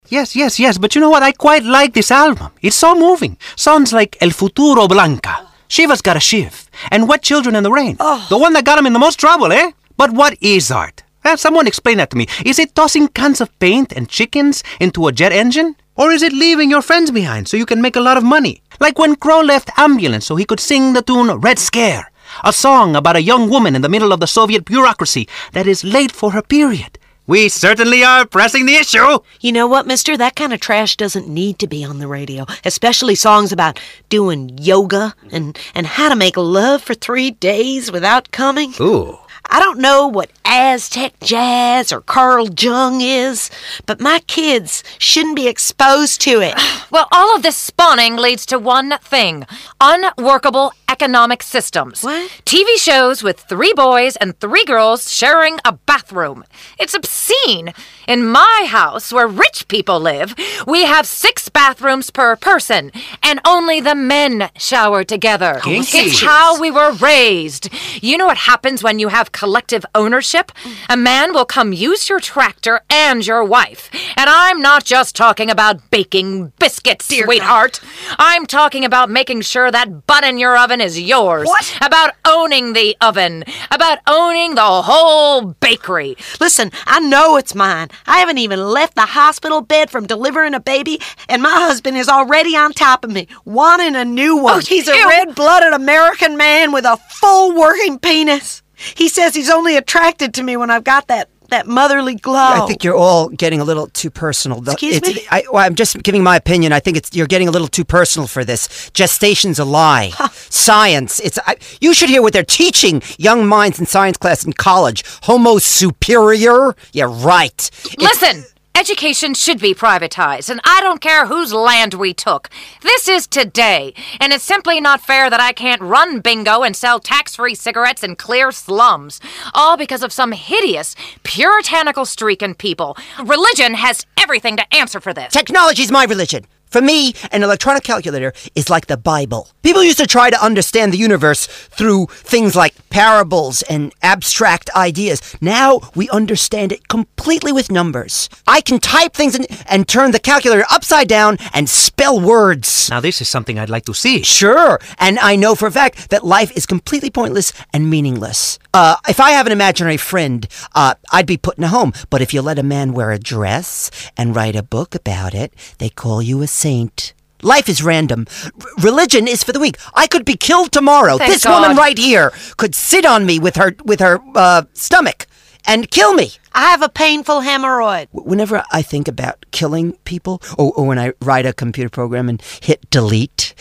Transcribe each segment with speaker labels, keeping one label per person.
Speaker 1: Yes, but you know what? I quite like this album. It's so moving. Sounds like El Futuro Blanca. Shiva's Got a Shiv. And Wet Children in the Rain. The one that got him in the most trouble, eh? But what is art? Someone explain that to me. Is it tossing cans of paint and chickens into a jet engine? Or is it leaving your friends behind so you can make a lot of money? Like when Crow left Ambulance so he could sing the tune Red Scare, a song about a young woman in the middle of the Soviet bureaucracy that is late for her period. We certainly are pressing the issue.
Speaker 2: You know what, mister? That kind of trash doesn't need to be on the radio, especially songs about doing yoga and how to make love for 3 days without coming.
Speaker 1: Ooh.
Speaker 2: I don't know what Aztec jazz or Carl Jung is, but my kids shouldn't be exposed to it.
Speaker 3: Well, all of this spawning leads to one thing: unworkable economic systems.
Speaker 2: What?
Speaker 3: TV shows with 3 boys and 3 girls sharing a bathroom. It's obscene. In my house, where rich people live, we have 6 bathrooms per person, and only the men shower together.
Speaker 1: Kinky.
Speaker 3: It's how we were raised. You know what happens when you have collective ownership? A man will come use your tractor and your wife. And I'm not just talking about baking biscuits, sweetheart. I'm talking about making sure that butt in your oven is yours.
Speaker 2: What?
Speaker 3: About owning the oven. About owning the whole bakery.
Speaker 2: Listen, I know it's mine. I haven't even left the hospital bed from delivering a baby, and my husband is already on top of me, wanting a new one. He's a red-blooded American man with a full working penis. He says he's only attracted to me when I've got that motherly glow.
Speaker 4: I think you're all getting a little too personal.
Speaker 2: Excuse me?
Speaker 4: I'm just giving my opinion. I think you're getting a little too personal for this. Gestation's a lie. Science. You should hear what they're teaching young minds in science class in college. Homo superior? Yeah, right.
Speaker 3: Listen! Education should be privatized, and I don't care whose land we took. This is today, and it's simply not fair that I can't run bingo and sell tax-free cigarettes in clear slums, all because of some hideous, puritanical streak in people. Religion has everything to answer for this.
Speaker 4: Technology's my religion. For me, an electronic calculator is like the Bible. People used to try to understand the universe through things like parables and abstract ideas. Now we understand it completely with numbers. I can type things and turn the calculator upside down and spell words.
Speaker 1: Now this is something I'd like to see.
Speaker 4: Sure, and I know for a fact that life is completely pointless and meaningless. If I have an imaginary friend, I'd be put in a home. But if you let a man wear a dress and write a book about it, they call you a saint. Life is random. Religion is for the weak. I could be killed tomorrow.
Speaker 3: Thank
Speaker 4: This
Speaker 3: God.
Speaker 4: woman right here could sit on me with her stomach and kill me.
Speaker 2: I have a painful hemorrhoid.
Speaker 4: Whenever I think about killing people, or when I write a computer program and hit delete,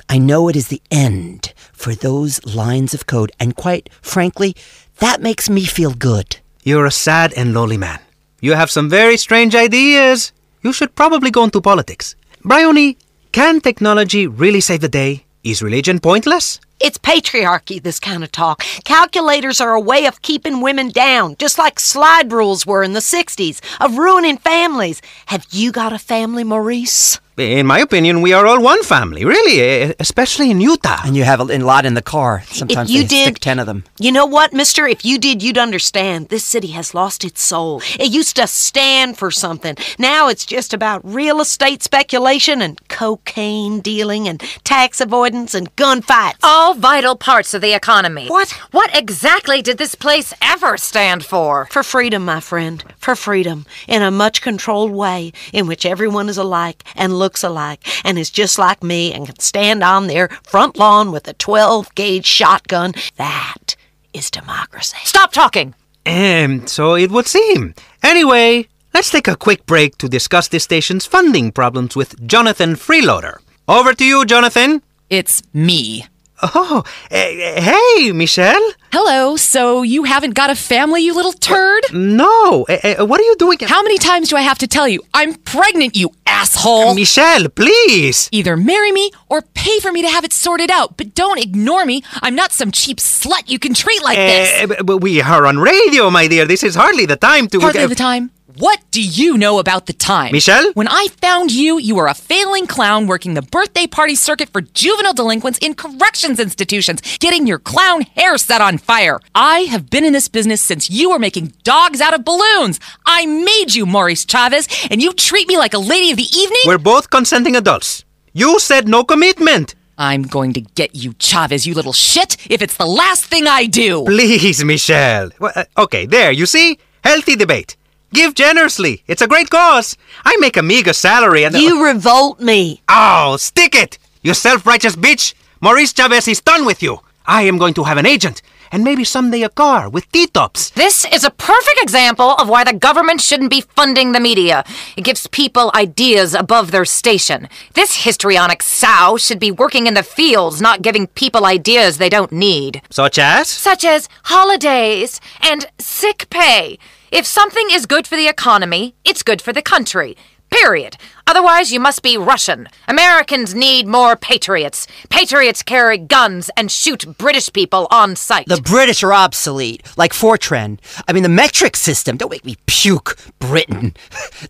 Speaker 4: I know it is the end for those lines of code. And quite frankly, that makes me feel good.
Speaker 1: You're a sad and lonely man. You have some very strange ideas. You should probably go into politics. Bryony, can technology really save the day? Is religion pointless?
Speaker 2: It's patriarchy, this kind of talk. Calculators are a way of keeping women down, just like slide rules were in the 60s, of ruining families. Have you got a family, Maurice?
Speaker 1: In my opinion, we are all one family, really, especially in Utah.
Speaker 4: And you have a lot in the car. Sometimes they stick 10 of them.
Speaker 2: You know what, mister? If you did, you'd understand. This city has lost its soul. It used to stand for something. Now it's just about real estate speculation and cocaine dealing and tax avoidance and gunfights.
Speaker 3: All vital parts of the economy.
Speaker 2: What?
Speaker 3: What exactly did this place ever stand for?
Speaker 2: For freedom, my friend. For freedom. In a much controlled way in which everyone is alike and looks alike and is just like me and can stand on their front lawn with a 12-gauge shotgun. That is democracy.
Speaker 3: Stop talking!
Speaker 1: So it would seem. Anyway, let's take a quick break to discuss this station's funding problems with Jonathan Freeloader. Over to you, Jonathan.
Speaker 5: It's me.
Speaker 1: Oh, hey, Michelle.
Speaker 5: Hello, so you haven't got a family, you little turd?
Speaker 1: No, what are you doing?
Speaker 5: How many times do I have to tell you? I'm pregnant, you asshole!
Speaker 1: Michelle, please.
Speaker 5: Either marry me or pay for me to have it sorted out, but don't ignore me. I'm not some cheap slut you can treat like this.
Speaker 1: But we are on radio, my dear. This is hardly the time to...
Speaker 5: Hardly the time? What do you know about the time?
Speaker 1: Michelle?
Speaker 5: When I found you, you were a failing clown working the birthday party circuit for juvenile delinquents in corrections institutions, getting your clown hair set on fire. I have been in this business since you were making dogs out of balloons. I made you, Maurice Chavez, and you treat me like a lady of the evening?
Speaker 1: We're both consenting adults. You said no commitment.
Speaker 5: I'm going to get you, Chavez, you little shit, if it's the last thing I do.
Speaker 1: Please, Michelle. Okay, there, you see? Healthy debate. Give generously. It's a great cause. I make a meager salary and...
Speaker 2: You revolt me.
Speaker 1: Oh, stick it! You self-righteous bitch! Maurice Chavez is done with you. I am going to have an agent. And maybe someday a car with T-tops.
Speaker 3: This is a perfect example of why the government shouldn't be funding the media. It gives people ideas above their station. This histrionic sow should be working in the fields, not giving people ideas they don't need.
Speaker 1: Such as?
Speaker 3: Such as holidays and sick pay. If something is good for the economy, it's good for the country. Period. Otherwise, you must be Russian. Americans need more patriots. Patriots carry guns and shoot British people on sight.
Speaker 4: The British are obsolete, like Fortran. I mean, the metric system. Don't make me puke, Britain.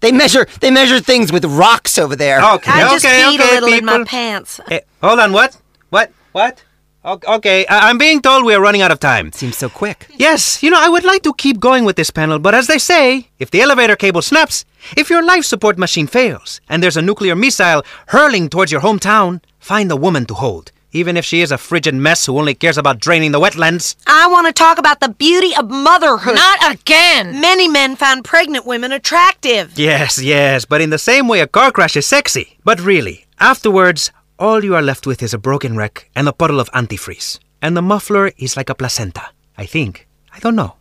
Speaker 4: They measure things with rocks over there.
Speaker 1: Okay,
Speaker 2: I just peed a little
Speaker 1: people.
Speaker 2: in my pants.
Speaker 1: Hold on, what? What? Okay, I'm being told we are running out of time.
Speaker 4: Seems so quick.
Speaker 1: Yes, I would like to keep going with this panel, but as they say, if the elevator cable snaps, if your life support machine fails, and there's a nuclear missile hurling towards your hometown, find a woman to hold, even if she is a frigid mess who only cares about draining the wetlands.
Speaker 2: I want to talk about the beauty of motherhood.
Speaker 3: Not again!
Speaker 2: Many men found pregnant women attractive.
Speaker 1: Yes, but in the same way a car crash is sexy. But really, afterwards, all you are left with is a broken wreck and a puddle of antifreeze. And the muffler is like a placenta, I think. I don't know.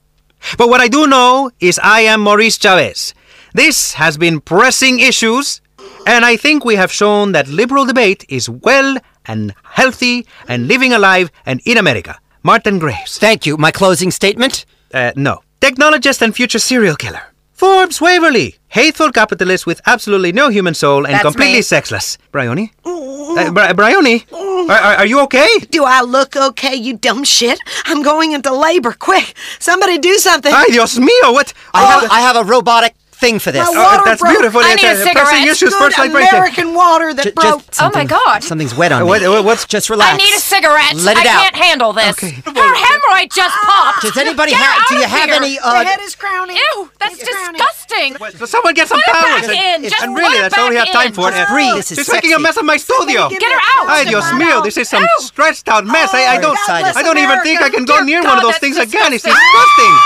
Speaker 1: But what I do know is I am Maurice Chavez. This has been Pressing Issues, and I think we have shown that liberal debate is well and healthy and living alive and in America. Martin Graves.
Speaker 4: Thank you. My closing statement?
Speaker 1: No. Technologist and future serial killer. Forbes Waverly. Hateful capitalist with absolutely no human soul and
Speaker 3: That's
Speaker 1: completely
Speaker 3: me.
Speaker 1: Sexless. Bryony? Bryony? Are you okay?
Speaker 2: Do I look okay, you dumb shit? I'm going into labor. Quick, somebody do something.
Speaker 1: Ay, Dios mío, what?
Speaker 4: I have a robotic thing for this.
Speaker 2: My water
Speaker 1: That's
Speaker 2: broke.
Speaker 1: beautiful.
Speaker 3: I need a cigarette.
Speaker 1: Pressing Issues,
Speaker 2: Good
Speaker 1: first light break.
Speaker 2: American water that broke.
Speaker 3: Oh my God.
Speaker 4: Something's wet on me.
Speaker 1: What's...
Speaker 4: Just relax.
Speaker 3: I need a cigarette.
Speaker 4: Let it
Speaker 3: I
Speaker 4: out.
Speaker 3: can't handle this.
Speaker 1: Okay.
Speaker 3: Her hemorrhoid just popped.
Speaker 4: Does anybody
Speaker 3: Get her
Speaker 4: do you
Speaker 3: out of
Speaker 4: have
Speaker 3: here.
Speaker 4: any
Speaker 2: The head is crowning.
Speaker 3: Ew, that's
Speaker 2: It's crowning.
Speaker 3: disgusting.
Speaker 1: So someone get some
Speaker 3: Put it
Speaker 1: towels.
Speaker 3: back in. Just
Speaker 1: And
Speaker 3: put
Speaker 1: really,
Speaker 3: it
Speaker 1: that's all we
Speaker 3: back
Speaker 1: have time
Speaker 3: in.
Speaker 1: for.
Speaker 3: Just
Speaker 4: breathe. This is
Speaker 1: She's making a
Speaker 4: sexy.
Speaker 1: mess of my studio.
Speaker 2: Get
Speaker 3: Get her out.
Speaker 1: Ay, Dios mío, this is some
Speaker 3: Ew.
Speaker 1: stretched out mess. I don't
Speaker 2: God bless
Speaker 1: even think I can go
Speaker 2: America.
Speaker 1: near one of
Speaker 3: God,
Speaker 1: those
Speaker 3: that's
Speaker 1: things again. It's
Speaker 3: disgusting.
Speaker 1: disgusting.